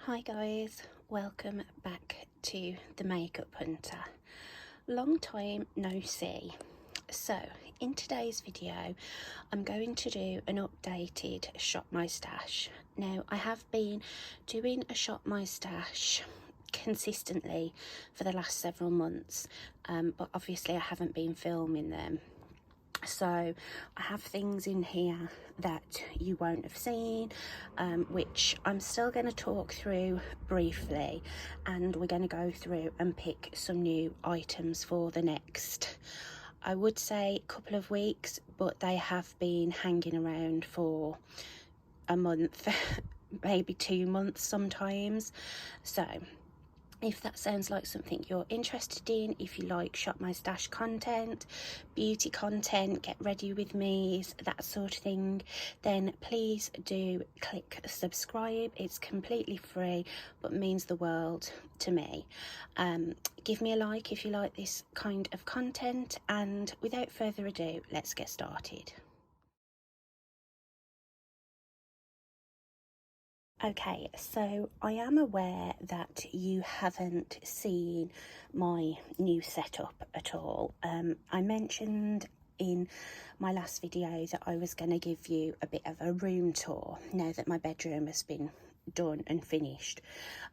Hi guys, welcome back to the Makeup Hunter. Long time no see. So in today's video I'm going to do an updated Shop My Stash. Now I have been doing a Shop My Stash consistently for the last several months, but obviously I haven't been filming them. So I have things in here that you won't have seen, which I'm still going to talk through briefly, and we're going to go through and pick some new items for the next, I would say, couple of weeks, but they have been hanging around for a month, maybe 2 months sometimes. So if that sounds like something you're interested in, if you like Shop My Stash content, beauty content, get ready with me, that sort of thing, then please do click subscribe. It's completely free but means the world to me. Give me a like if you like this kind of content, and without further ado, let's get started. Okay, so I am aware that you haven't seen my new setup at all. I mentioned in my last video that I was going to give you a bit of a room tour now that my bedroom has been done and finished,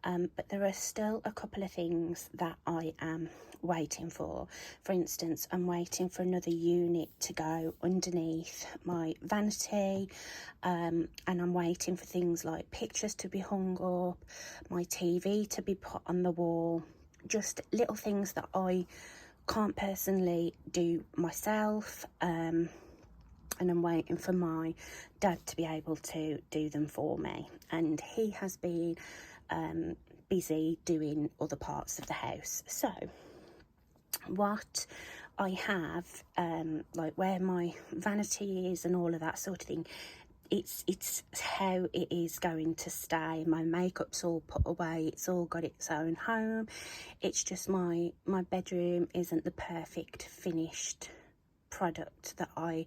but there are still a couple of things that I am waiting for. For instance, I'm waiting for another unit to go underneath my vanity, and I'm waiting for things like pictures to be hung up, my TV to be put on the wall, just little things that I can't personally do myself, and I'm waiting for my dad to be able to do them for me, and he has been busy doing other parts of the house. So what I have, like where my vanity is and all of that sort of thing, it's how it is going to stay. My makeup's all put away, it's all got its own home. It's just my bedroom isn't the perfect finished product that I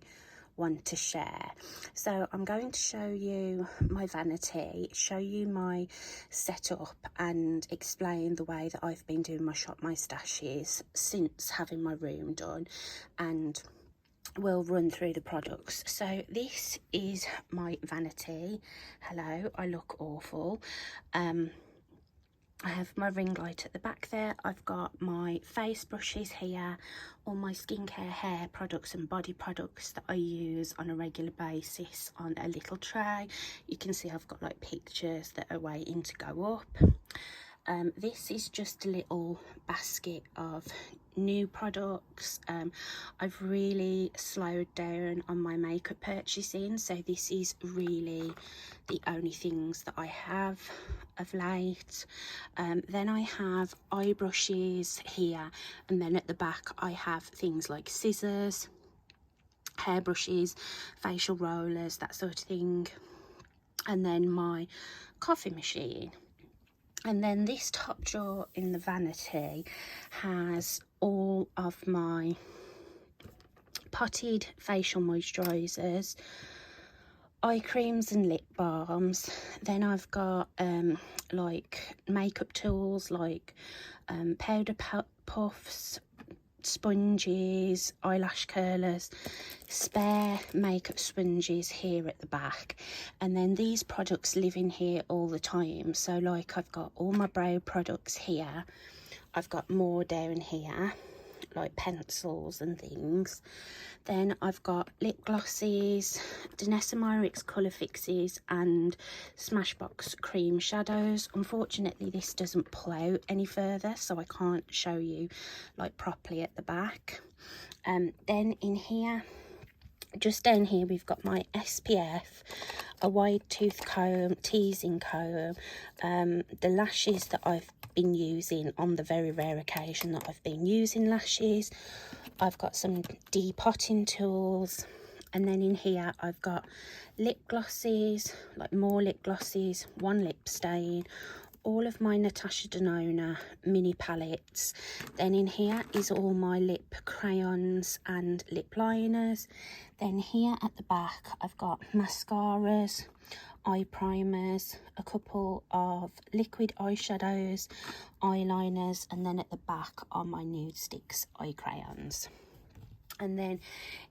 want to share. So I'm going to show you my vanity, show you my setup, and explain the way that I've been doing my Shop My Stashes since having my room done, and we'll run through the products. So this is my vanity. Hello, I look awful. I have my ring light at the back there. I've got my face brushes here, all my skincare, hair products and body products that I use on a regular basis on a little tray. You can see I've got like pictures that are waiting to go up. This is just a little basket of new products. I've really slowed down on my makeup purchasing, so this is really the only things that I have of late. Then I have eye brushes here, and then at the back I have things like scissors, hairbrushes, facial rollers, that sort of thing, and then my coffee machine. And then this top drawer in the vanity has all of my potted facial moisturisers, eye creams and lip balms. Then I've got like makeup tools like powder puffs, sponges, eyelash curlers, spare makeup sponges here at the back, and then these products live in here all the time. So like I've got all my brow products here, I've got more down here like pencils and things. Then I've got lip glosses, Danessa Myricks colour fixes, and Smashbox cream shadows. Unfortunately this doesn't pull out any further, so I can't show you like properly at the back. Then in here, just down here, we've got my SPF, a wide tooth comb, teasing comb, the lashes that I've been using on the very rare occasion that I've been using lashes. I've got some depotting tools, and then in here I've got lip glosses, like more lip glosses, one lip stain, all of my Natasha Denona mini palettes. Then in here is all my lip crayons and lip liners. Then here at the back I've got mascaras, eye primers, a couple of liquid eyeshadows, eyeliners, and then at the back are my Nudestix eye crayons. And then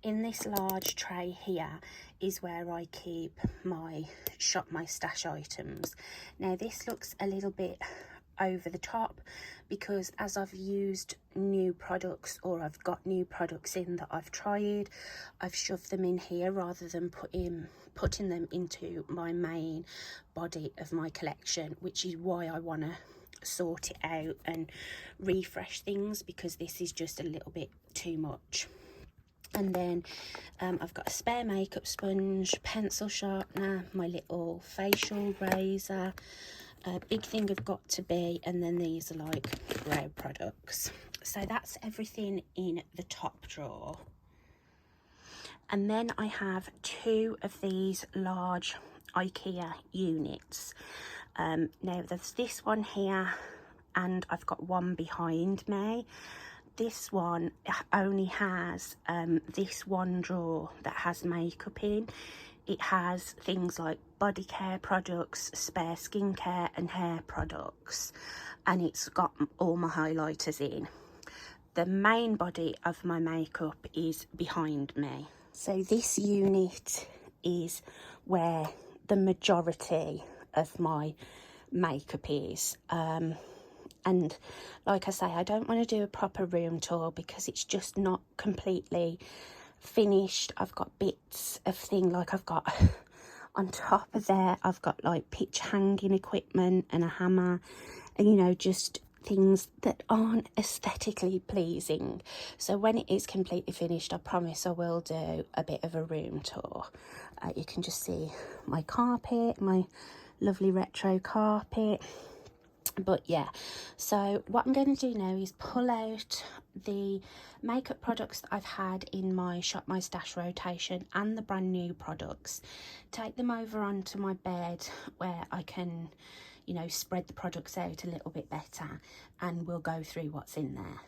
in this large tray here is where I keep my Shop My Stash items. Now this looks a little bit over the top because as I've used new products, or I've got new products in that I've tried, I've shoved them in here rather than putting them into my main body of my collection, which is why I want to sort it out and refresh things, because this is just a little bit too much. And then I've got a spare makeup sponge, pencil sharpener, my little facial razor, a big thing of Got To Be, and then these are like brow products. So that's everything in the top drawer. And then I have two of these large IKEA units. Now there's this one here, and I've got one behind me. This one only has this one drawer that has makeup in. It has things like body care products, spare skincare and hair products, and it's got all my highlighters in. The main body of my makeup is behind me. So this unit is where the majority of my makeup is. And like I say, I don't want to do a proper room tour because it's just not completely finished. I've got bits of thing, like I've got on top of there, I've got like pitch hanging equipment and a hammer, and you know, just things that aren't aesthetically pleasing. So when it is completely finished, I promise I will do a bit of a room tour. You can just see my carpet, my lovely retro carpet. But yeah, so what I'm going to do now is pull out the makeup products that I've had in my Shop My Stash rotation and the brand new products, take them over onto my bed where I can, you know, spread the products out a little bit better, and we'll go through what's in there.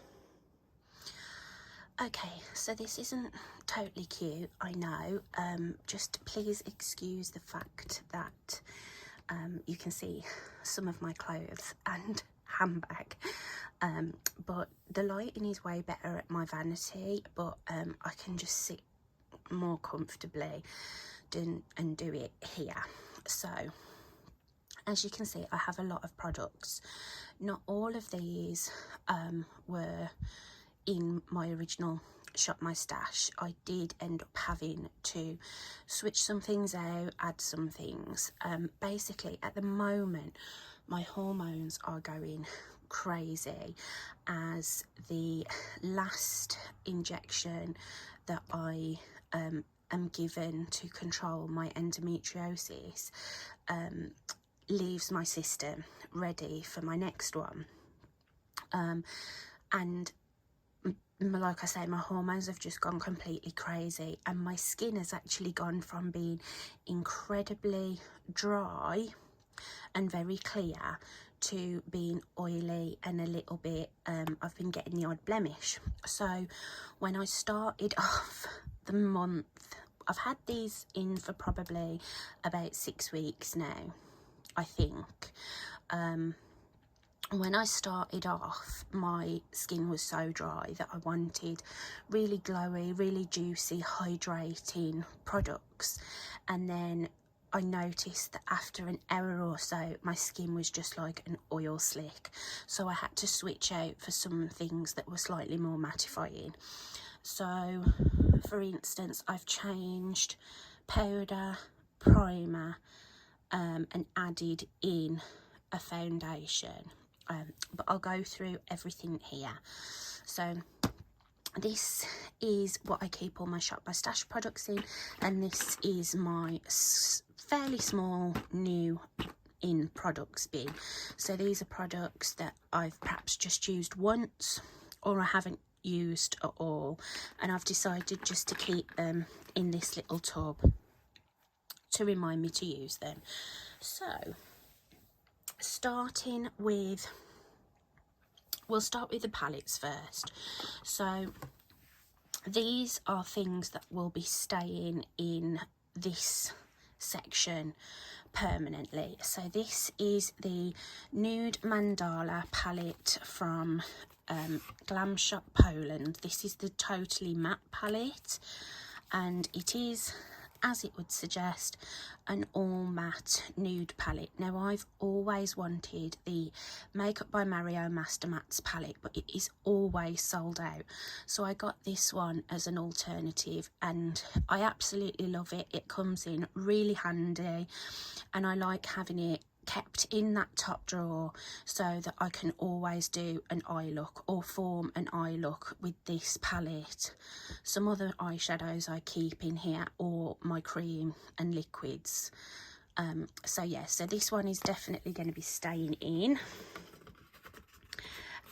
Okay, so this isn't totally cute, I know. Just please excuse the fact that you can see some of my clothes and handbag, but the lighting is way better at my vanity, but I can just sit more comfortably and do it here. So as you can see, I have a lot of products. Not all of these were in my original Shop My Stash. I did end up having to switch some things out, add some things. Basically at the moment my hormones are going crazy, as the last injection that I am given to control my endometriosis leaves my system ready for my next one, and like I say, my hormones have just gone completely crazy, and my skin has actually gone from being incredibly dry and very clear to being oily and a little bit, I've been getting the odd blemish. So when I started off the month, I've had these in for probably about 6 weeks now, I think. When I started off, my skin was so dry that I wanted really glowy, really juicy, hydrating products. And then I noticed that after an hour or so, my skin was just like an oil slick. So I had to switch out for some things that were slightly more mattifying. So, for instance, I've changed powder, primer, and added in a foundation. But I'll go through everything here. So this is what I keep all my Shop My Stash products in, and this is my fairly small new in products bin. So these are products that I've perhaps just used once, or I haven't used at all, and I've decided just to keep them in this little tub to remind me to use them. So starting with, we'll start with the palettes first. So these are things that will be staying in this section permanently. So this is the Nude Mandala palette from Glam Shop Poland. This is the Totally Matte palette, and it is, as it would suggest, an all matte nude palette. Now, I've always wanted the Makeup by Mario Master Mattes palette, but it is always sold out, so I got this one as an alternative, and I absolutely love it. It comes in really handy, and I like having it kept in that top drawer so that I can always do an eye look or form an eye look with this palette. Some other eyeshadows I keep in here, or my cream and liquids. So yeah, so this one is definitely going to be staying in.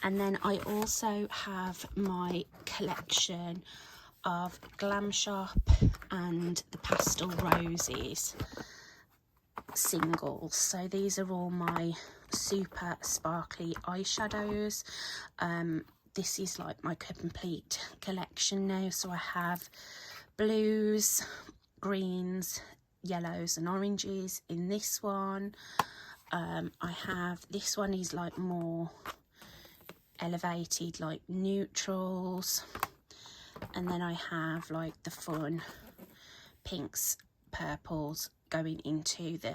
And then I also have my collection of Glam Shop and the Pastel Roses singles. So these are all my super sparkly eyeshadows. This is like my complete collection now. So I have blues, greens, yellows and oranges in this one. I have, this one is like more elevated, like neutrals, and then I have like the fun pinks, purples going into the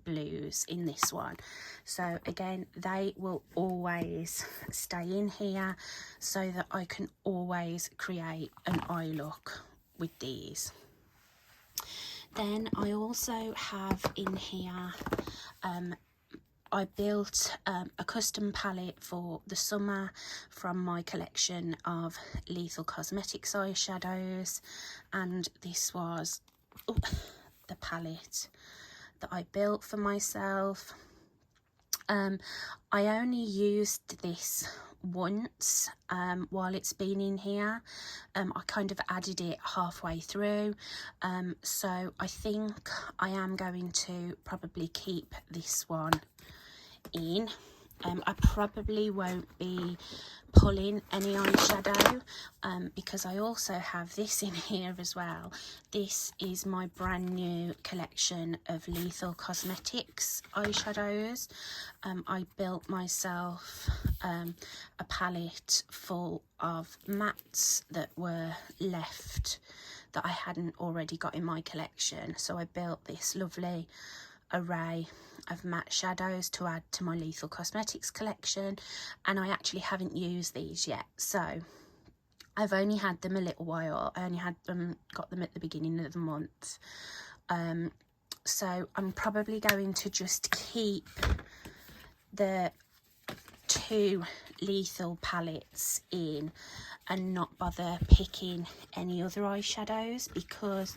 blues in this one. So again, they will always stay in here so that I can always create an eye look with these. Then I also have in here, I built a custom palette for the summer from my collection of Lethal Cosmetics eyeshadows, and this was the palette that I built for myself. I only used this once while it's been in here. I kind of added it halfway through, so I think I am going to probably keep this one in. I probably won't be pulling any eyeshadow because I also have this in here as well. This is my brand new collection of Lethal Cosmetics eyeshadows. I built myself a palette full of mattes that were left that I hadn't already got in my collection, so I built this lovely array of matte shadows to add to my Lethal Cosmetics collection, and I actually haven't used these yet, so I've only had them a little while. I only got them at the beginning of the month, so I'm probably going to just keep the two Lethal palettes in and not bother picking any other eyeshadows, because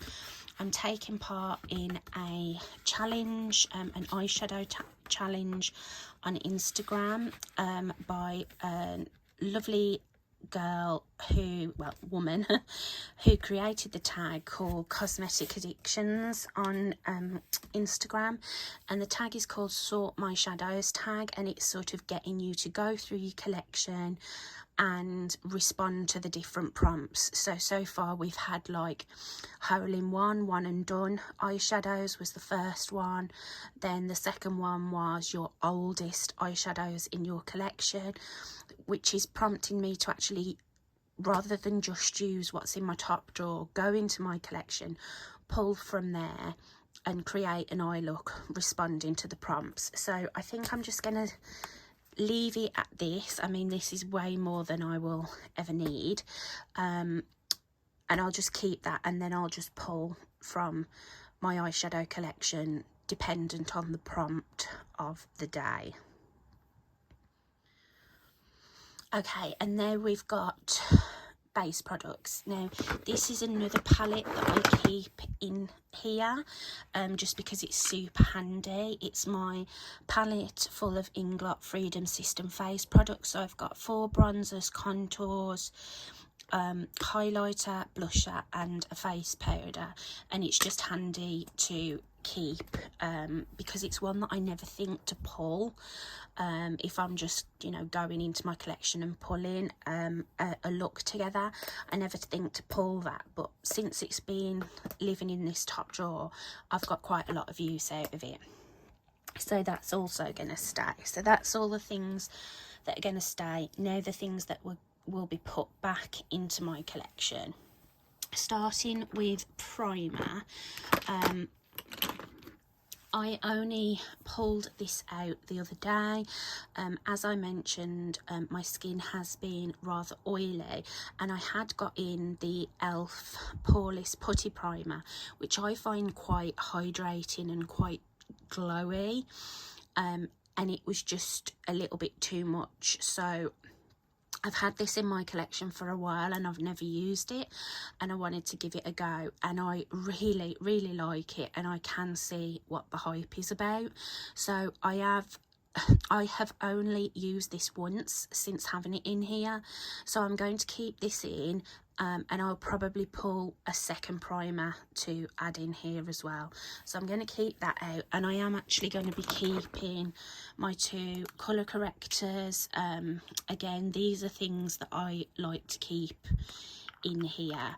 I'm taking part in a challenge, an eyeshadow challenge on Instagram by a lovely girl woman who created the tag called Cosmetic Addictions on Instagram, and the tag is called Sort My Shadows tag, and it's sort of getting you to go through your collection and respond to the different prompts. So far we've had like hole-in-one, one and done eyeshadows was the first one. Then the second one was your oldest eyeshadows in your collection, which is prompting me to actually, rather than just use what's in my top drawer, go into my collection, pull from there and create an eye look responding to the prompts. So I think I'm just gonna leave it at this. I mean, this is way more than I will ever need, and I'll just keep that, and then I'll just pull from my eyeshadow collection dependent on the prompt of the day. Okay, and there we've got base products. Now this is another palette that I keep in here just because it's super handy. It's my palette full of Inglot Freedom System face products. So I've got 4 bronzers, contours, highlighter, blusher and a face powder, and it's just handy to keep because it's one that I never think to pull if I'm just, you know, going into my collection and pulling a look together. I never think to pull that, but since it's been living in this top drawer, I've got quite a lot of use out of it. So that's also going to stay. So that's all the things that are going to stay. Now the things that will be put back into my collection. Starting with primer, I only pulled this out the other day. As I mentioned, my skin has been rather oily, and I had got in the e.l.f. Poreless Putty Primer, which I find quite hydrating and quite glowy, and it was just a little bit too much. So I've had this in my collection for a while and I've never used it, and I wanted to give it a go, and I really like it, and I can see what the hype is about. So I have only used this once since having it in here, so I'm going to keep this in, and I'll probably pull a second primer to add in here as well. So I'm going to keep that out, and I am actually going to be keeping my two colour correctors. Again, these are things that I like to keep in here.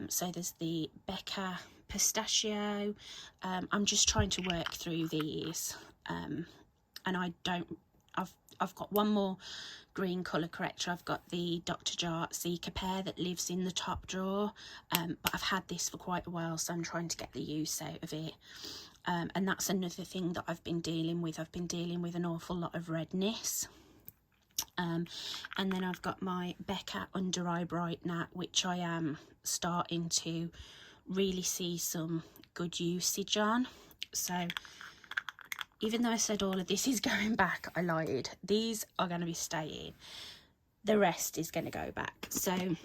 So there's the Becca Pistachio. I'm just trying to work through these, and I've got one more green colour corrector. I've got the Dr. Jart Zika Pear that lives in the top drawer, but I've had this for quite a while, so I'm trying to get the use out of it. And that's another thing that I've been dealing with. I've been dealing with an awful lot of redness. And then I've got my Becca Under Eye Brightener, which I am starting to really see some good usage on. So even though I said all of this is going back, I lied. These are going to be staying. The rest is going to go back. So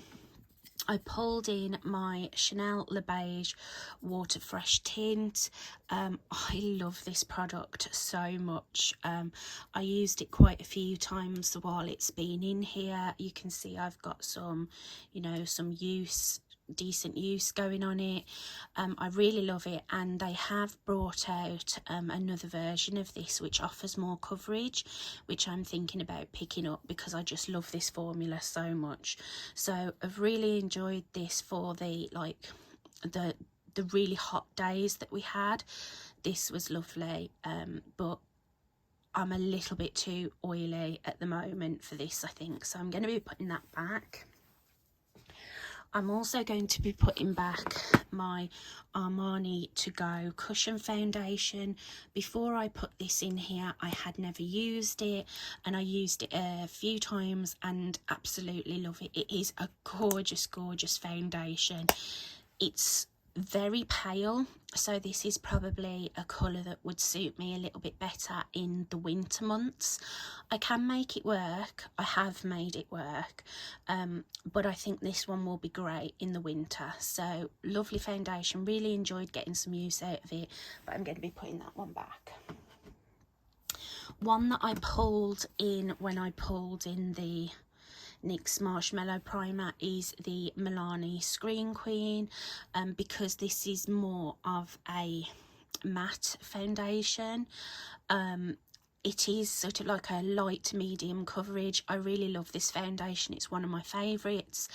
I pulled in my Chanel Le Beige Water Fresh Tint. I love this product so much. I used it quite a few times while it's been in here. You can see I've got some, you know, some decent use going on it. I really love it, and they have brought out another version of this which offers more coverage, which I'm thinking about picking up because I just love this formula so much. So I've really enjoyed this for the really hot days that we had. This was lovely, but I'm a little bit too oily at the moment for this, I think, so I'm going to be putting that back. I'm also going to be putting back my Armani To Go Cushion Foundation. Before I put this in here, I had never used it, and I used it a few times and absolutely love it. It is a gorgeous foundation. It's very pale, so this is probably a colour that would suit me a little bit better in the winter months. I can make it work, I have made it work, but I think this one will be great in the winter. So lovely foundation, really enjoyed getting some use out of it, but I'm going to be putting that one back. One that I pulled in when I pulled in the Nyx Marshmallow Primer is the Milani Screen Queen, because this is more of a matte foundation. It is sort of like a light medium coverage. I really love this foundation, it's one of my favourites,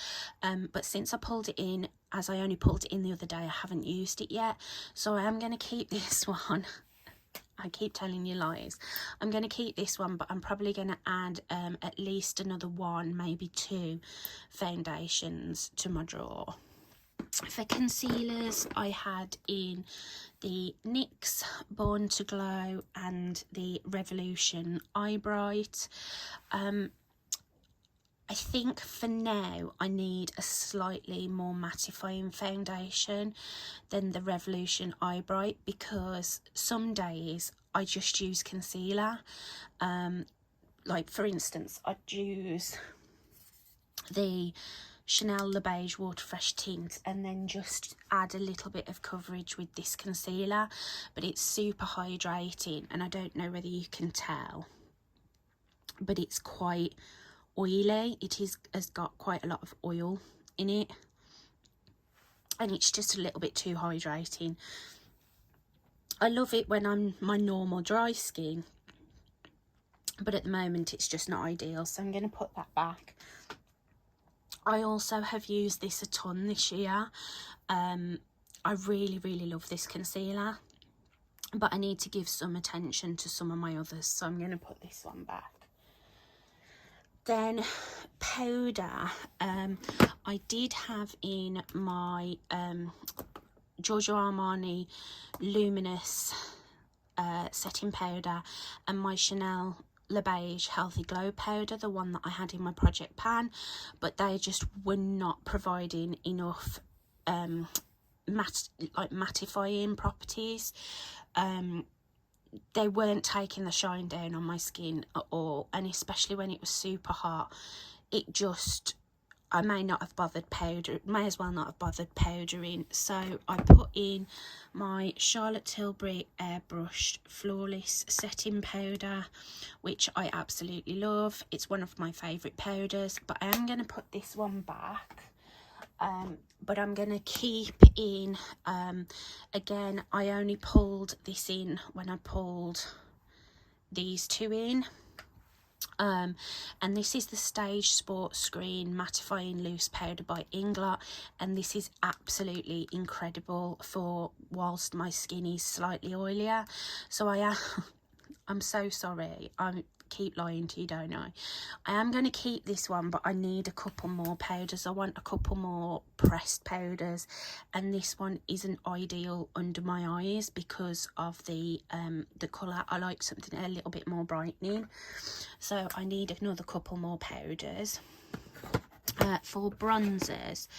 but since I pulled it in, as I only pulled it in the other day, I haven't used it yet, so I am going to keep this one. I keep telling you lies. I'm going to keep this one, but I'm probably going to add at least another one, maybe two foundations to my drawer. For concealers, I had in the NYX Born to Glow and the Revolution Eye Bright. I think for now I need a slightly more mattifying foundation than the Revolution Eye Bright, because some days I just use concealer. Like for instance, I'd use the Chanel Le Beige Water Fresh Tint and then just add a little bit of coverage with this concealer, but it's super hydrating, and I don't know whether you can tell, but it's quite oily. It has got quite a lot of oil in it, and it's just a little bit too hydrating. I love it when I'm my normal dry skin, but at the moment it's just not ideal, so I'm going to put that back. I also have used this a ton this year. I really love this concealer, but I need to give some attention to some of my others, so I'm going to put this one back. Then powder, I did have in my Giorgio Armani Luminous setting powder and my Chanel Le Beige Healthy Glow powder, the one that I had in my project pan, but they just were not providing enough mattifying properties. They weren't taking the shine down on my skin at all, and especially when it was super hot, it just, I may as well not have bothered powdering. So I put in my Charlotte Tilbury Airbrush Flawless Setting Powder, which I absolutely love. It's one of my favourite powders, but I am going to put this one back. But I'm going to keep in, again, I only pulled this in when I pulled these two in. And this is the Stage Sport Screen Mattifying Loose Powder by Inglot, and this is absolutely incredible for whilst my skin is slightly oilier. So I'm so sorry, I keep lying to you, don't I? I am going to keep this one, but I need a couple more powders. I want a couple more pressed powders, and this one isn't ideal under my eyes because of the colour. I like something a little bit more brightening, so I need another couple more powders. For bronzers,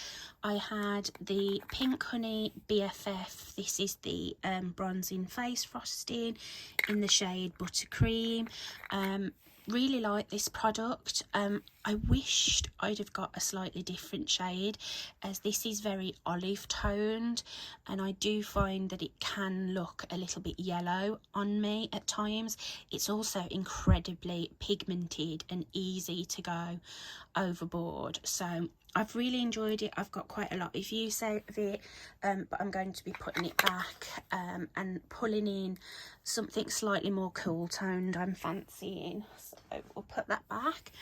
I had the Pink Honey BFF. This is the bronzing face frosting in the shade Buttercream. Really like this product. I wished I'd have got a slightly different shade, as this is very olive toned, and I do find that it can look a little bit yellow on me at times. It's also incredibly pigmented and easy to go overboard, so I've really enjoyed it. I've got quite a lot of use out of it, but I'm going to be putting it back and pulling in something slightly more cool toned I'm fancying, so we'll put that back.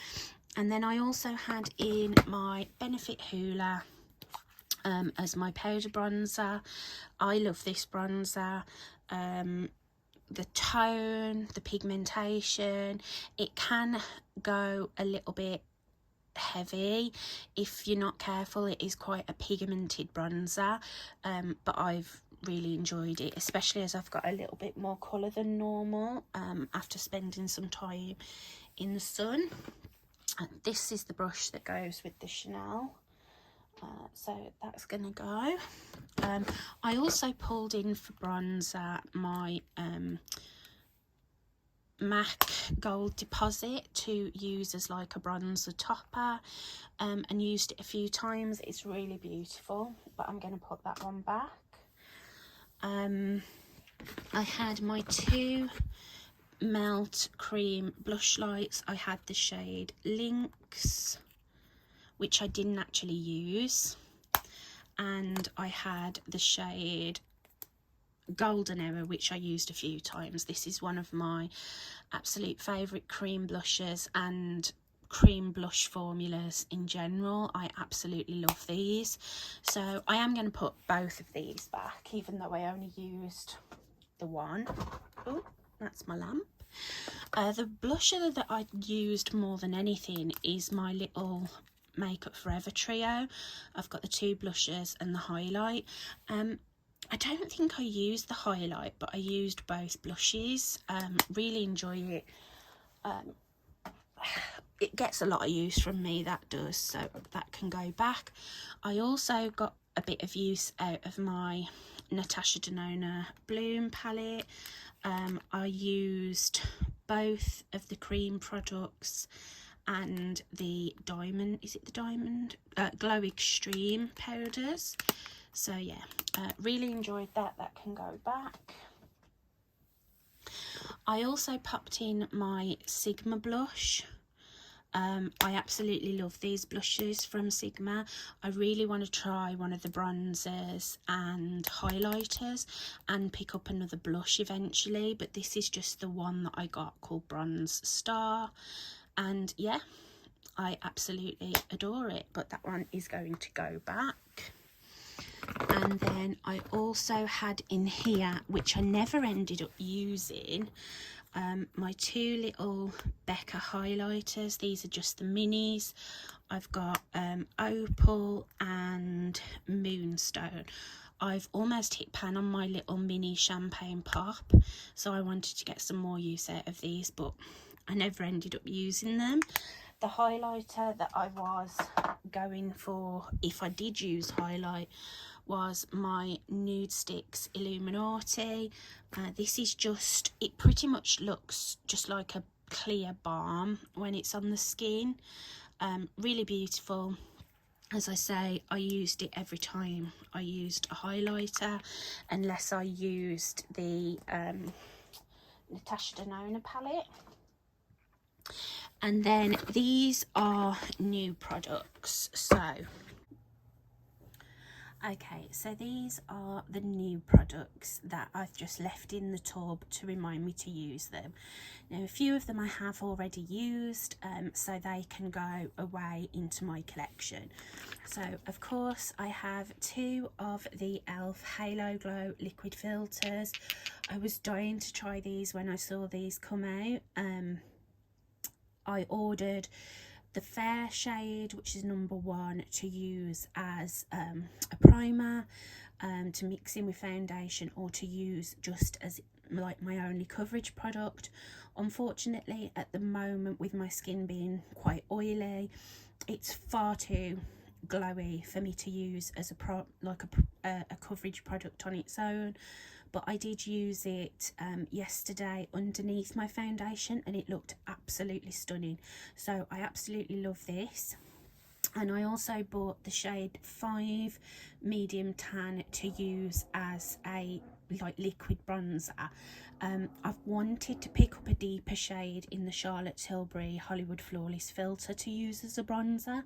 And then I also had in my Benefit Hoola as my powder bronzer. I love this bronzer. The tone, the pigmentation, it can go a little bit heavy if you're not careful. It is quite a pigmented bronzer, but I've really enjoyed it, especially as I've got a little bit more colour than normal after spending some time in the sun. And this is the brush that goes with the Chanel, so that's gonna go. I also pulled in for bronzer my MAC Gold Deposit to use as like a bronzer topper, and used it a few times. It's really beautiful, but I'm going to put that one back. I had my two Melt Cream blush lights. I had the shade Lynx, which I didn't actually use, and I had the shade Golden Era, which I used a few times. This is one of my absolute favourite cream blushes and cream blush formulas in general. I absolutely love these, so I am going to put both of these back, even though I only used the one. Oh, that's my lamp. The blusher that I used more than anything is my little Makeup Forever trio. I've got the two blushers and the highlight. I don't think I used the highlight, but I used both blushes. Really enjoy it. It gets a lot of use from me, that does, so that can go back. I also got a bit of use out of my Natasha Denona Bloom palette. I used both of the cream products and the diamond, is it the diamond? Glow Extreme powders. So yeah, really enjoyed that. That can go back. I also popped in my Sigma blush. I absolutely love these blushes from Sigma. I really want to try one of the bronzers and highlighters and pick up another blush eventually, but this is just the one that I got called Bronze Star, and yeah, I absolutely adore it, but that one is going to go back. And then I also had in here, which I never ended up using, my two little Becca highlighters. These are just the minis. I've got Opal and Moonstone. I've almost hit pan on my little mini champagne pop, so I wanted to get some more use out of these, but I never ended up using them. The highlighter that I was going for, if I did use highlight, was my Nudestix Illuminati. This is just, it pretty much looks just like a clear balm when it's on the skin. Really beautiful. As I say, I used it every time I used a highlighter, unless I used the Natasha Denona palette. And then these are new products. Okay, so these are the new products that I've just left in the tub to remind me to use them. Now, a few of them I have already used, so they can go away into my collection. So, of course, I have two of the e.l.f. Halo Glow liquid filters. I was dying to try these when I saw these come out. I ordered the fair shade, which is number 1, to use as a primer, to mix in with foundation, or to use just as like my only coverage product. Unfortunately, at the moment, with my skin being quite oily, it's far too glowy for me to use as a coverage product on its own. But I did use it yesterday underneath my foundation, and it looked absolutely stunning. So I absolutely love this. And I also bought the shade 5 medium tan to use as a liquid bronzer. I've wanted to pick up a deeper shade in the Charlotte Tilbury Hollywood Flawless filter to use as a bronzer,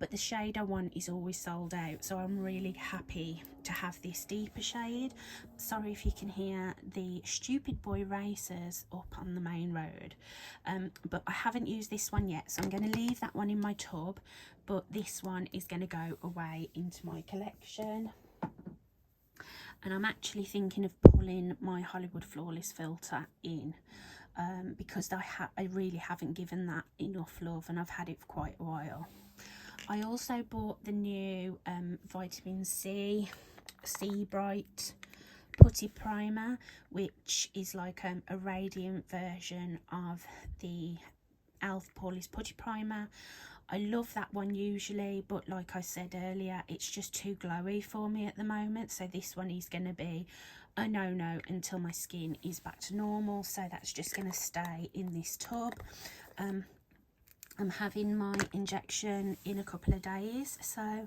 but the shade I want is always sold out, so I'm really happy to have this deeper shade. Sorry if you can hear the stupid boy racers up on the main road, but I haven't used this one yet, so I'm going to leave that one in my tub, but this one is going to go away into my collection. And I'm actually thinking of pulling my Hollywood Flawless filter in, because I really haven't given that enough love, and I've had it for quite a while. I also bought the new Vitamin C Bright Putty Primer, which is like a radiant version of the e.l.f. Poreless Putty Primer. I love that one usually, but like I said earlier, it's just too glowy for me at the moment, so this one is going to be a no-no until my skin is back to normal, so that's just going to stay in this tub. I'm having my injection in a couple of days, so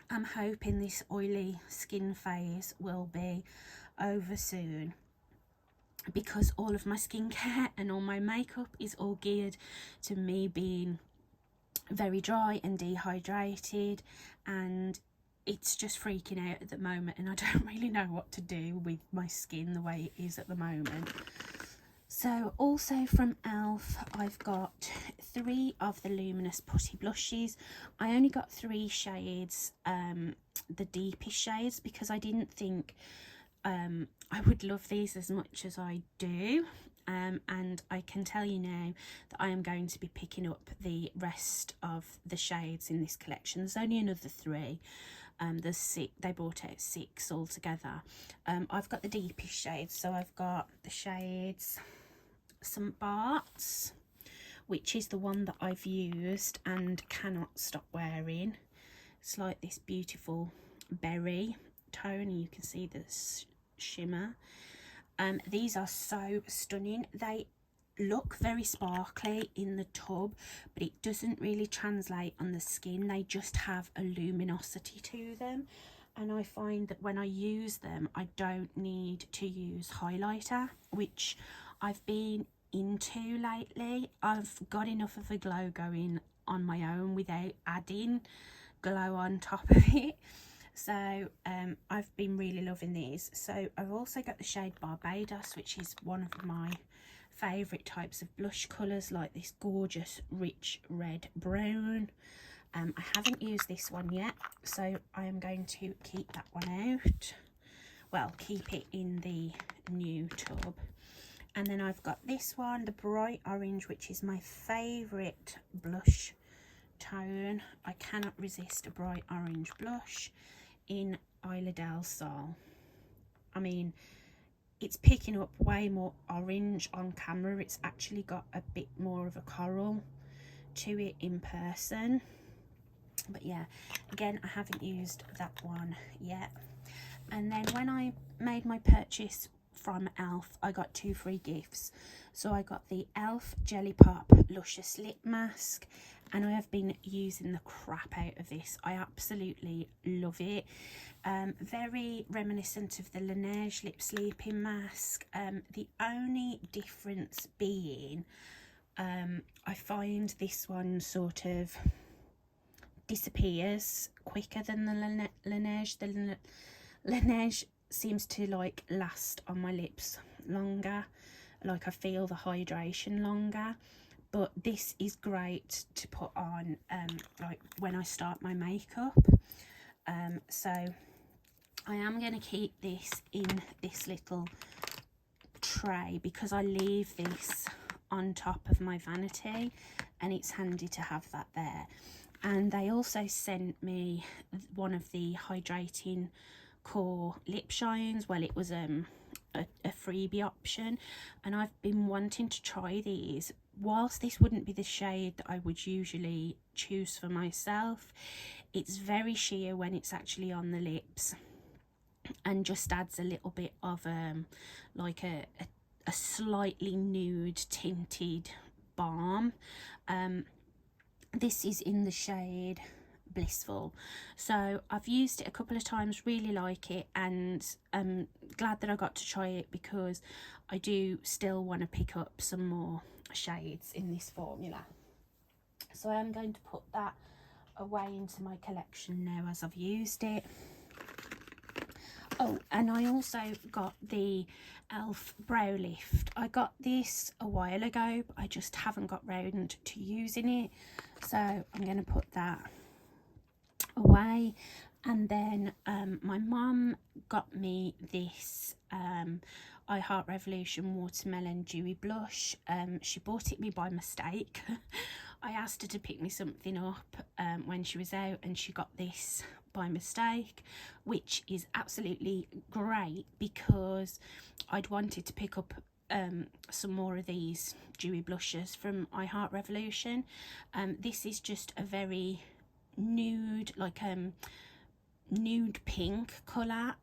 I'm hoping this oily skin phase will be over soon, because all of my skincare and all my makeup is all geared to me being very dry and dehydrated, and it's just freaking out at the moment, and I don't really know what to do with my skin the way it is at the moment. So also from e.l.f. I've got 3 of the Luminous Putty blushes. I only got 3 shades, the deepest shades, because I didn't think I would love these as much as I do. And I can tell you now that I am going to be picking up the rest of the shades in this collection. There's only another 3. There's 6, they brought out 6 altogether. I've got the deepest shades, so I've got the shades St. Bart's, which is the one that I've used and cannot stop wearing. It's like this beautiful berry tone, and you can see the shimmer. These are so stunning. They look very sparkly in the tub, but it doesn't really translate on the skin. They just have a luminosity to them, and I find that when I use them, I don't need to use highlighter, which I've been into lately. I've got enough of a glow going on my own without adding glow on top of it. So I've been really loving these. So I've also got the shade Barbados, which is one of my favourite types of blush colours, like this gorgeous rich red brown. I haven't used this one yet, so I am going to keep that one out. Well, keep it in the new tub. And then I've got this one, the bright orange, which is my favourite blush tone. I cannot resist a bright orange blush in Isla del Sol. I mean, it's picking up way more orange on camera. It's actually got a bit more of a coral to it in person. But yeah, again, I haven't used that one yet. And then when I made my purchase from Elf, I got 2 free gifts. So I got the Elf Jelly Pop Luscious Lip Mask, and I have been using the crap out of this. I absolutely love it. Very reminiscent of the Laneige Lip Sleeping Mask. The only difference being, I find this one sort of disappears quicker than the Laneige. The Laneige seems to like last on my lips longer, like I feel the hydration longer, but this is great to put on like when I start my makeup. So I am going to keep this in this little tray because I leave this on top of my vanity and it's handy to have that there. And they also sent me one of the Hydrating Core lip shines. Well, it was a freebie option, and I've been wanting to try these. Whilst this wouldn't be the shade that I would usually choose for myself, it's very sheer when it's actually on the lips and just adds a little bit of like a slightly nude tinted balm. This is in the shade Blissful. So I've used it a couple of times, really like it, and I'm glad that I got to try it because I do still want to pick up some more shades in this formula. So I'm going to put that away into my collection now as I've used it. Oh, and I also got the Elf Brow Lift. I got this a while ago, but I just haven't got round to using it. So I'm going to put that away. And then my mum got me this I Heart Revolution Watermelon Dewy Blush. She bought it me by mistake. I asked her to pick me something up when she was out, and she got this by mistake, which is absolutely great because I'd wanted to pick up some more of these dewy blushes from I Heart Revolution. This is just a very nude, like nude pink colour,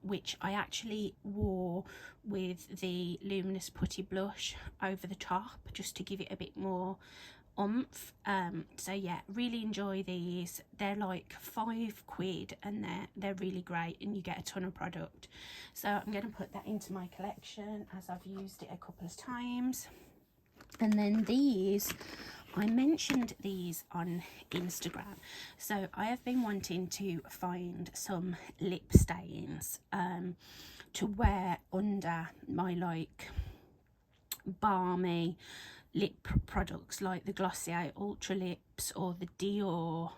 which I actually wore with the Luminous Putty blush over the top just to give it a bit more oomph. So yeah, really enjoy these. They're like £5 and they're really great, and you get a ton of product. So I'm going to put that into my collection as I've used it a couple of times. And then these, I mentioned these on Instagram. So I have been wanting to find some lip stains to wear under my like balmy lip products like the Glossier Ultra Lips or the Dior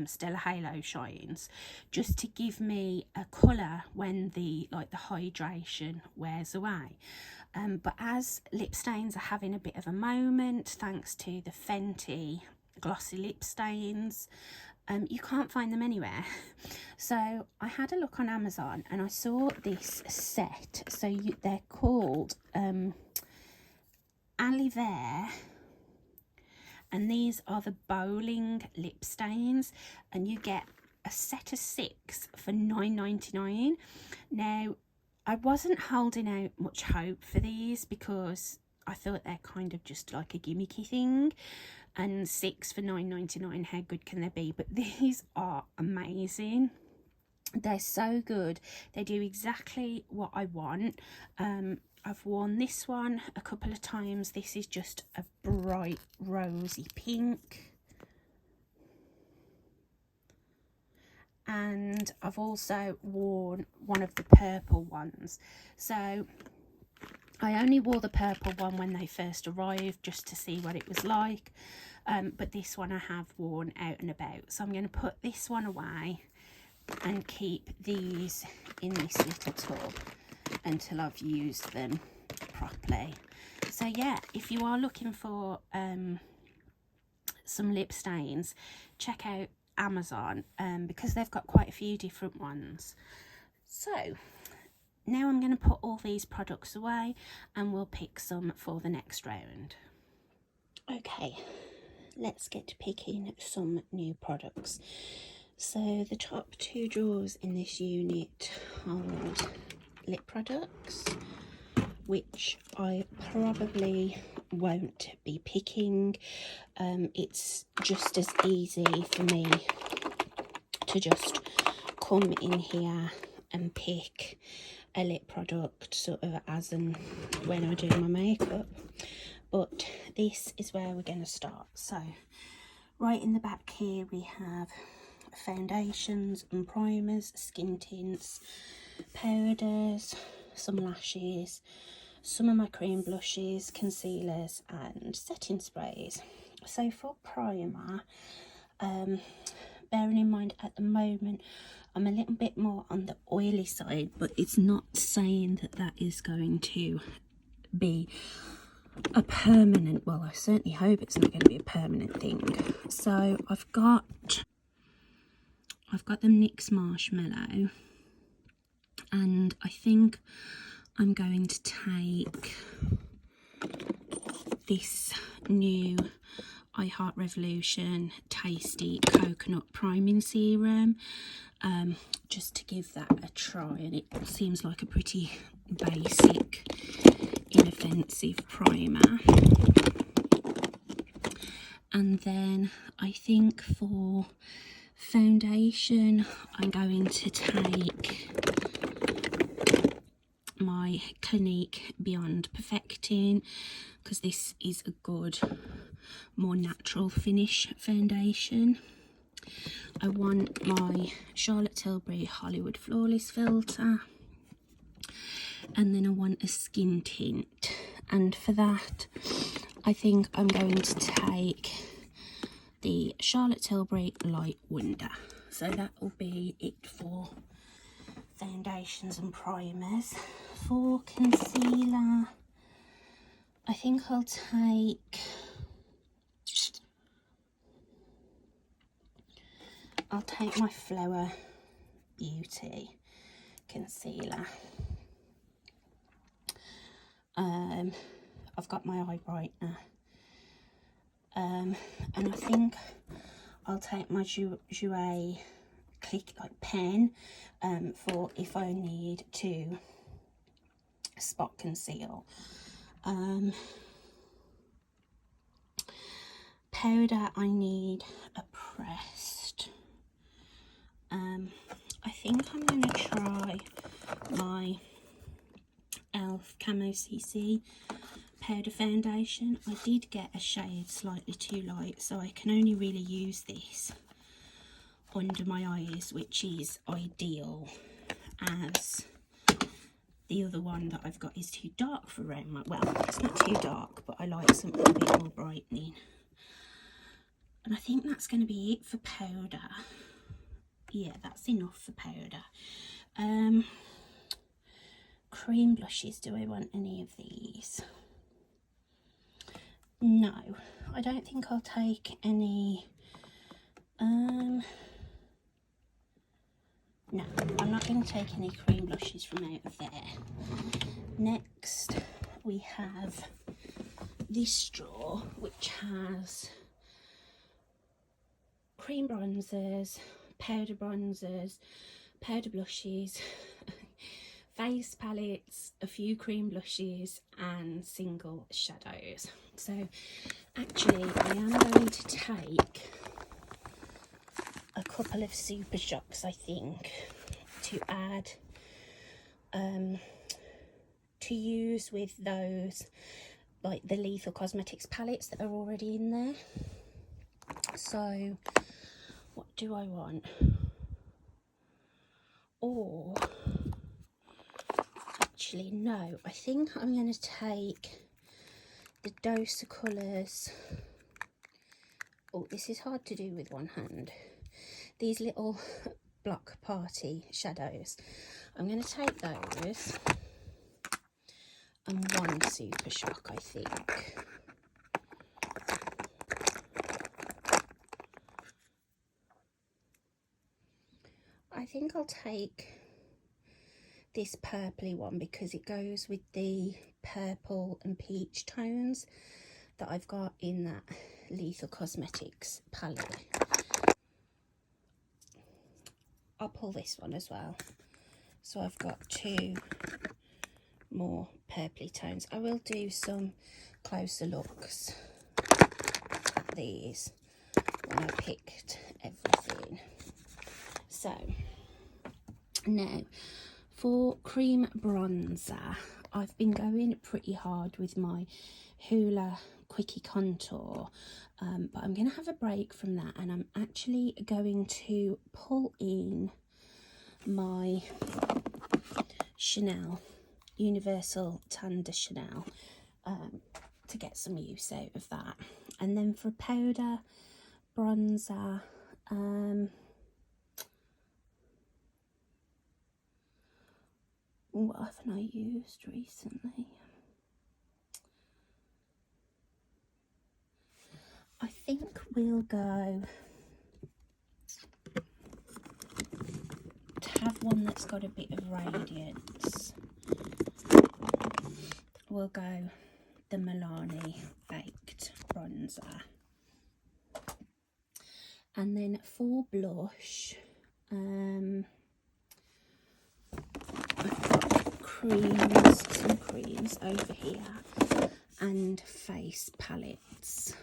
Stella Halo shines, just to give me a colour when the hydration wears away. But as lip stains are having a bit of a moment thanks to the Fenty glossy lip stains, you can't find them anywhere. So I had a look on Amazon and I saw this set. So they're called Aloe Vera, and these are the bowling lip stains, and you get a set of 6 for $9.99. Now I wasn't holding out much hope for these because I thought they're kind of just like a gimmicky thing, and 6 for $9.99, how good can they be? But these are amazing. They're so good. They do exactly what I want. I've worn this one a couple of times. This is just a bright rosy pink. And I've also worn one of the purple ones. So I only wore the purple one when they first arrived, just to see what it was like. But this one I have worn out and about. So I'm going to put this one away and keep these in this little tub until I've used them properly. So yeah, if you are looking for some lip stains, check out Amazon, because they've got quite a few different ones. So now I'm going to put all these products away and we'll pick some for the next round. Okay, let's get to picking some new products. So the top two drawers in this unit hold lip products, which I probably won't be picking. It's just as easy for me to just come in here and pick a lip product sort of as and when I do my makeup, but this is where we're going to start. So right in the back here we have foundations and primers, skin tints, powders, some lashes, some of my cream blushes, concealers and setting sprays. So for primer, bearing in mind at the moment I'm a little bit more on the oily side, but it's not saying that that is going to be a permanent, well I certainly hope it's not going to be a permanent thing. So I've got the Nyx Marshmallow, and I think I'm going to take this new I Heart Revolution Tasty Coconut Priming Serum, just to give that a try. And it seems like a pretty basic, inoffensive primer. And then I think for foundation I'm going to take my Clinique Beyond Perfecting, because this is a good, more natural finish foundation. I want my Charlotte Tilbury Hollywood Flawless filter, and then I want a skin tint, and for that I think I'm going to take the Charlotte Tilbury Light Wonder. So that will be it for foundations and primers. For concealer, I think I'll take my Flower Beauty concealer. I've got my eye brightener, and I think I'll take my Jouer Click pen for if I need to spot conceal. Powder, I need a pressed. I think I'm going to try my e.l.f. Camo CC powder foundation. I did get a shade slightly too light, so I can only really use this under my eyes, which is ideal, as the other one that I've got is too dark for around my, well, it's not too dark, but I like something a bit more brightening. And I think that's going to be it for powder. Yeah, that's enough for powder. Cream blushes, do I want any of these? No, I don't think I'll take any. No, I'm not going to take any cream blushes from out of there. Next, we have this drawer, which has cream bronzers, powder blushes, face palettes, a few cream blushes and single shadows. So actually I am going to take a couple of Super Shocks, I think, to add to use with those, like the Lethal Cosmetics palettes that are already in there. So what do I want? Or actually no, I think I'm going to take the Dose of Colours. Oh, this is hard to do with one hand. These little block party shadows. I'm going to take those and one Super Shock, I think. I think I'll take this purpley one because it goes with the purple and peach tones that I've got in that Lethal Cosmetics palette. I'll pull this one as well. So I've got two more purpley tones. I will do some closer looks at these when I picked everything. So now for cream bronzer, I've been going pretty hard with my Hoola Quickie Contour, but I'm going to have a break from that, and I'm actually going to pull in my Chanel Universal Tan de Chanel to get some use out of that. And then for powder bronzer, what haven't I used recently? I think we'll go to have one that's got a bit of radiance. We'll go the Milani Baked Bronzer. And then for blush, I've got some creams over here, and face palettes.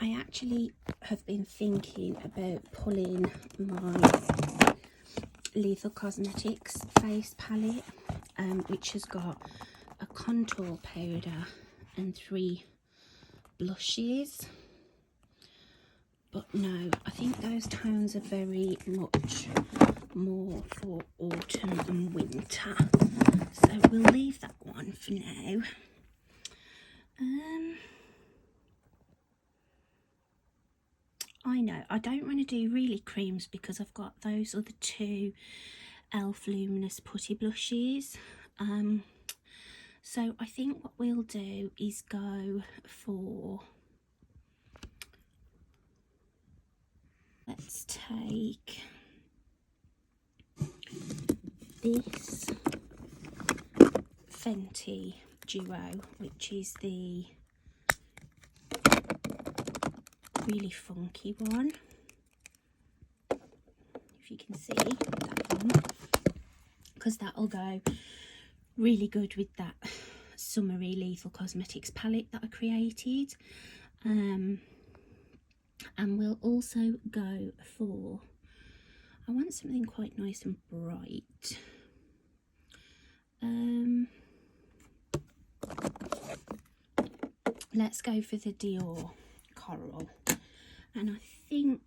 I actually have been thinking about pulling my Lethal Cosmetics face palette, which has got a contour powder and 3 blushes. But no, I think those tones are very much more for autumn and winter, so we'll leave that one for now. I know I don't want to do really creams because I've got those other 2 Elf Luminous Putty blushes. So I think what we'll do is go for, let's take this Fenty Duo, which is the really funky one, if you can see that one, because that'll go really good with that summery Lethal Cosmetics palette that I created. And we'll also go for, I want something quite nice and bright. Let's go for the Dior Coral, and I think,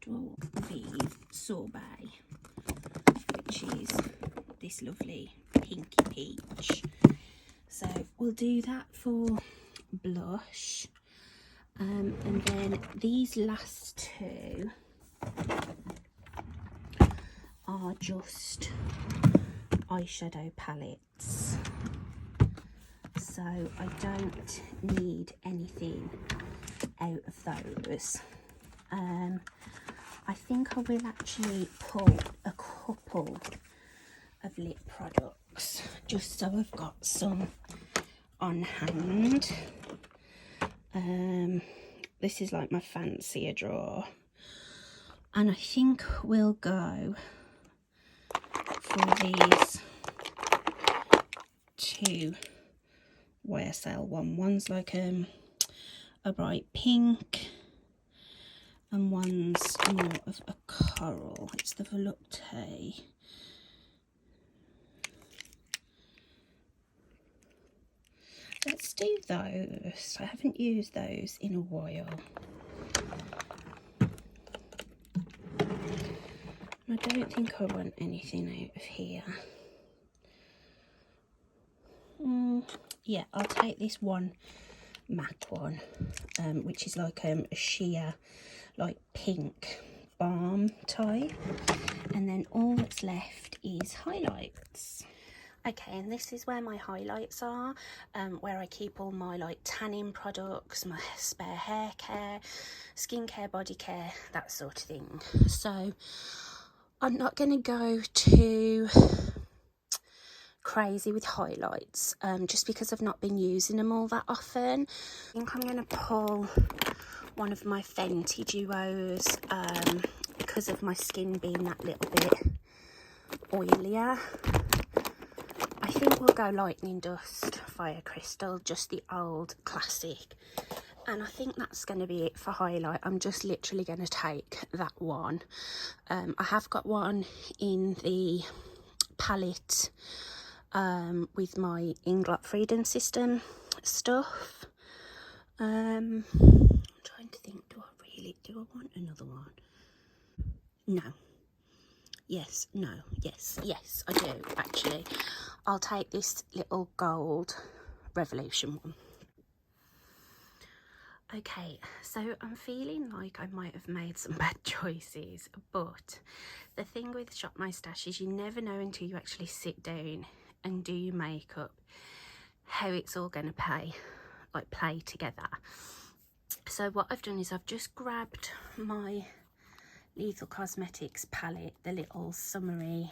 do I want the Sorbet, which is this lovely pinky peach. So we'll do that for blush, and then these last 2 are just eyeshadow palettes, so I don't need anything out of those. I think I will actually pull a couple of lip products just so I've got some on hand. This is like my fancier drawer, and I think we'll go for these 2 YSL one's like a bright pink, and one's more of a coral. It's the Volupte. Let's do those. I haven't used those in a while. I don't think I want anything out of here. Yeah, I'll take this one MAC one, which is like a sheer, like pink balm type. And then all that's left is highlights. Okay, and this is where my highlights are, where I keep all my like tanning products, my spare hair care, skincare, body care, that sort of thing. So I'm not going to go too crazy with highlights, just because I've not been using them all that often. I think I'm going to pull one of my Fenty duos, because of my skin being that little bit oilier. I think we'll go Lightning Dust Fire Crystal, just the old classic. And I think that's going to be it for highlight. I'm just literally going to take that one. I have got one in the palette with my Inglot Freedom System stuff. I'm trying to think, do I want another one? No. Yes, no, yes, I do, actually. I'll take this little gold Revolution one. Okay, so I'm feeling like I might have made some bad choices, but the thing with Shop My Stash is you never know until you actually sit down and do your makeup how it's all going to play together. So what I've done is I've just grabbed my Lethal Cosmetics palette, the little summery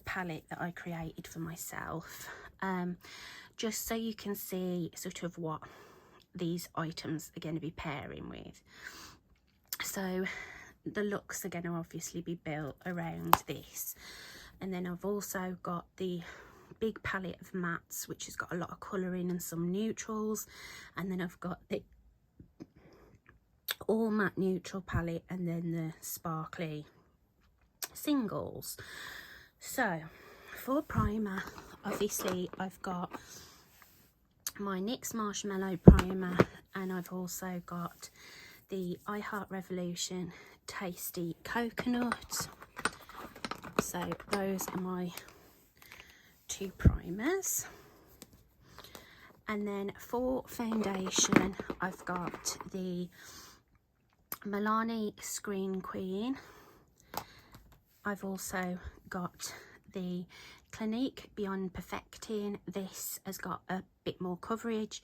palette that I created for myself, just so you can see sort of what these items are going to be pairing with. So the looks are going to obviously be built around this, and then I've also got the big palette of mattes, which has got a lot of colouring and some neutrals, and then I've got the all matte neutral palette, and then the sparkly singles. So for primer, obviously I've got my NYX Marshmallow Primer, and I've also got the I Heart Revolution Tasty Coconut. So those are my two primers. And then for foundation, I've got the Milani Screen Queen. I've also got the Clinique Beyond Perfecting. This has got a bit more coverage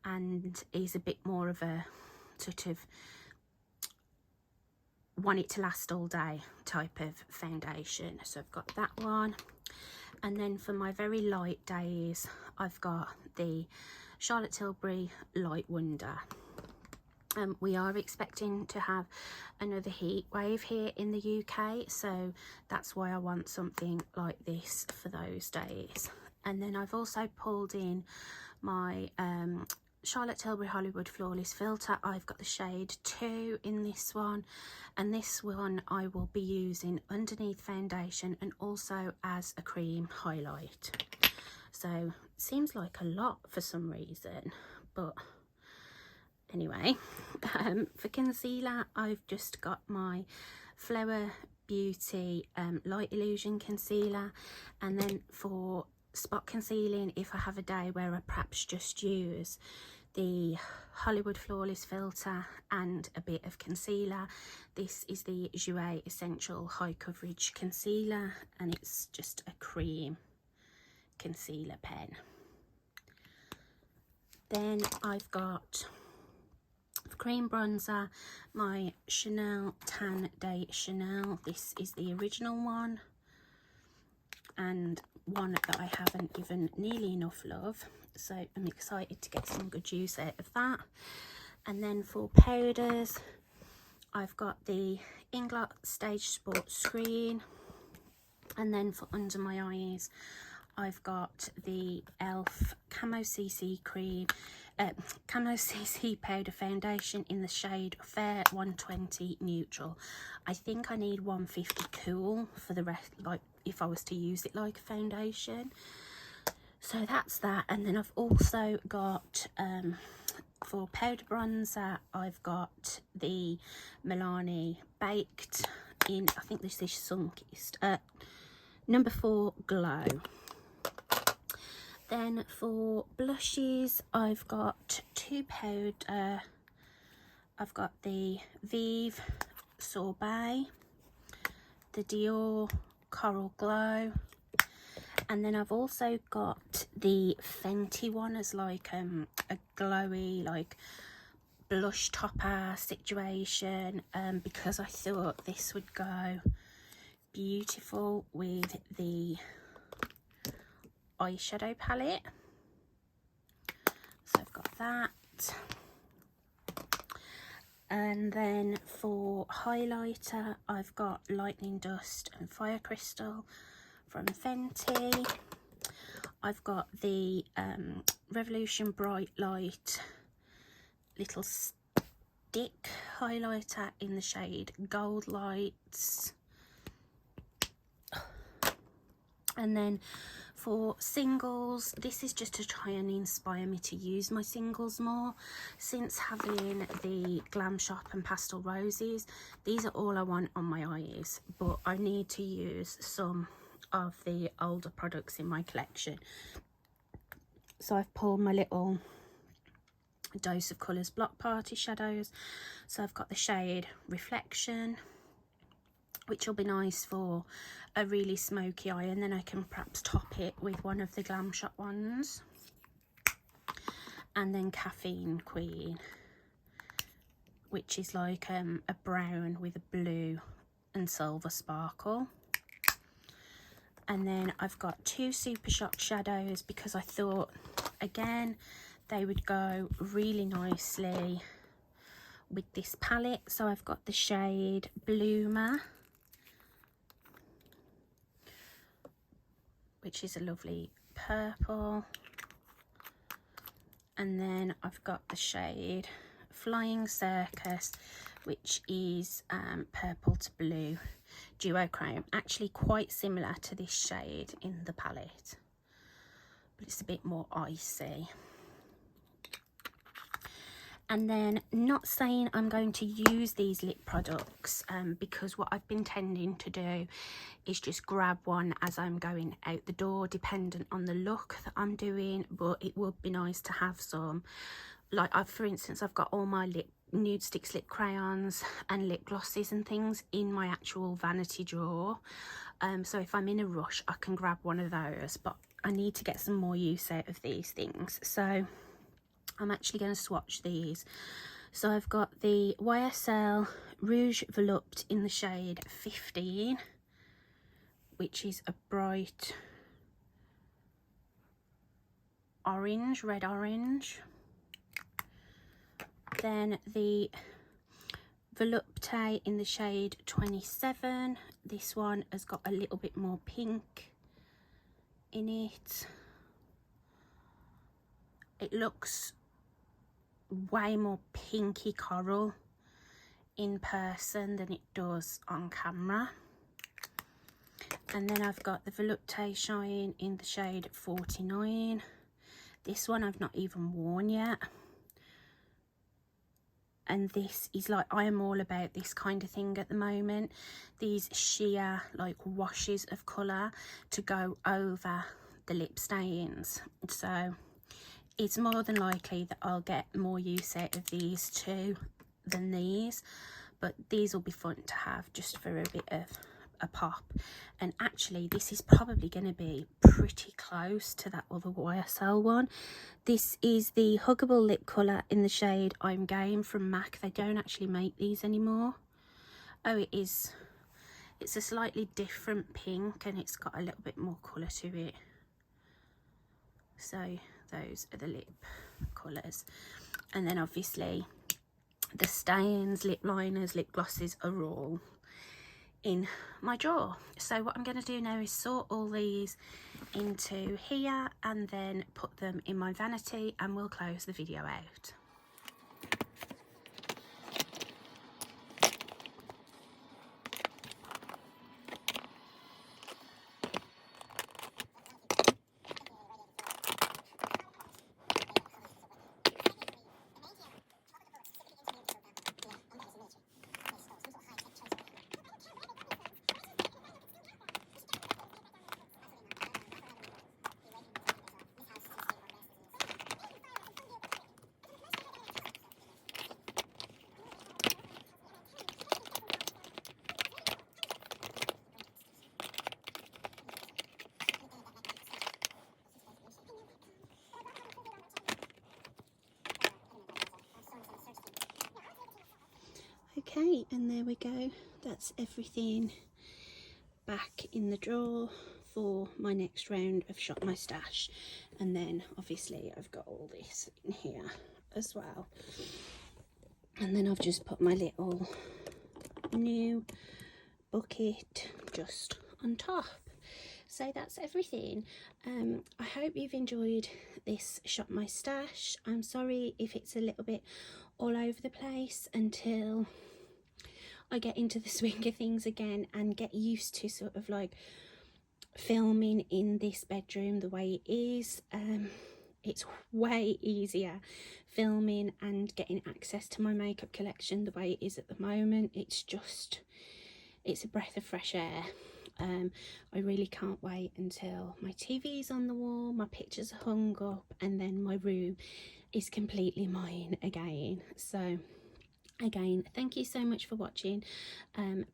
and is a bit more of a sort of want it to last all day type of foundation. So I've got that one. And then for my very light days, I've got the Charlotte Tilbury Light Wonder. We are expecting to have another heat wave here in the UK, so that's why I want something like this for those days. And then I've also pulled in my Charlotte Tilbury Hollywood Flawless Filter. I've got the shade 2 in this one, and this one I will be using underneath foundation and also as a cream highlight. So seems like a lot for some reason, but anyway, for concealer, I've just got my Flower Beauty Light Illusion Concealer. And then for spot concealing, if I have a day where I perhaps just use the Hollywood Flawless Filter and a bit of concealer, this is the Jouer Essential High Coverage Concealer, and it's just a cream concealer pen. Then I've got cream bronzer, my Chanel Tan Day Chanel. This is the original one, and one that I haven't given nearly enough love, so I'm excited to get some good use out of that. And then for powders, I've got the Inglot Stage Sport Screen, and then for under my eyes, I've got the e.l.f. Camo CC cream, Camo CC powder foundation in the shade Fair 120 Neutral. I think I need 150 Cool for the rest, like if I was to use it like a foundation. So that's that. And then I've also got for powder bronzer, I've got the Milani Baked in, I think this is Sunkist, number 4 Glow. Then for blushes, I've got 2 powder. I've got the Vive Sorbet, the Dior Coral Glow, and then I've also got the Fenty one as like a glowy like blush topper situation, because I thought this would go beautiful with the eyeshadow palette. So I've got that. And then for highlighter, I've got Lightning Dust and Fire Crystal from Fenty. I've got the Revolution Bright Light little stick highlighter in the shade Gold Lights. And then for singles, this is just to try and inspire me to use my singles more. Since having the Glam Shop and Pastel Roses, these are all I want on my eyes, but I need to use some of the older products in my collection. So I've pulled my little Dose of Colours Block Party shadows. So I've got the shade Reflection, which will be nice for a really smoky eye, and then I can perhaps top it with one of the Glam Shop ones. And then Caffeine Queen, which is like a brown with a blue and silver sparkle. And then I've got 2 Super Shock shadows because I thought, again, they would go really nicely with this palette. So I've got the shade Bloomer, which is a lovely purple. And then I've got the shade Flying Circus, which is purple to blue duochrome. Actually quite similar to this shade in the palette, but it's a bit more icy. And then, not saying I'm going to use these lip products, because what I've been tending to do is just grab one as I'm going out the door, dependent on the look that I'm doing. But it would be nice to have some, like for instance, I've got all my Nudestix lip crayons and lip glosses and things in my actual vanity drawer. So if I'm in a rush, I can grab one of those, but I need to get some more use out of these things. So I'm actually going to swatch these. So I've got the YSL Rouge Volupte in the shade 15, which is a bright orange, red orange. Then the Volupte in the shade 27. This one has got a little bit more pink in it. It looks way more pinky coral in person than it does on camera. And then I've got the Volupte Shine in the shade 49. This one I've not even worn yet, and this is like, I am all about this kind of thing at the moment, these sheer like washes of colour to go over the lip stains. So it's more than likely that I'll get more use out of these two than these, but these will be fun to have just for a bit of a pop. And actually this is probably going to be pretty close to that other YSL one. This is the Huggable Lip Colour in the shade I'm Game from MAC. They don't actually make these anymore. Oh, it is. It's a slightly different pink and it's got a little bit more colour to it. So those are the lip colours. And then obviously the stains, lip liners, lip glosses are all in my drawer. So what I'm going to do now is sort all these into here and then put them in my vanity, and we'll close the video out. Okay, and there we go. That's everything back in the drawer for my next round of Shop My Stash. And then obviously I've got all this in here as well. And then I've just put my little new bucket just on top. So that's everything. I hope you've enjoyed this Shop My Stash. I'm sorry if it's a little bit all over the place until I get into the swing of things again and get used to sort of like filming in this bedroom the way it is. It's way easier filming and getting access to my makeup collection the way it is at the moment. It's a breath of fresh air. I really can't wait until my TV's on the wall, my pictures are hung up, and then my room is completely mine again. So again, thank you so much for watching.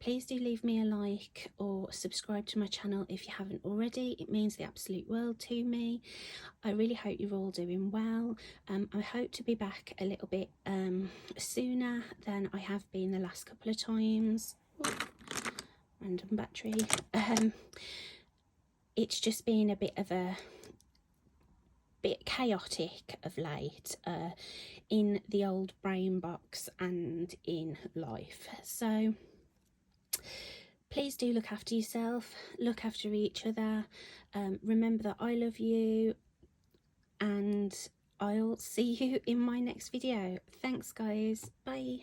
Please do leave me a like or subscribe to my channel if you haven't already. It means the absolute world to me. I really hope you're all doing well. I hope to be back a little bit sooner than I have been the last couple of times. Ooh, random battery. It's just been a bit chaotic of late in the old brain box and in life. So please do look after yourself, look after each other. Remember that I love you, and I'll see you in my next video. Thanks guys, bye.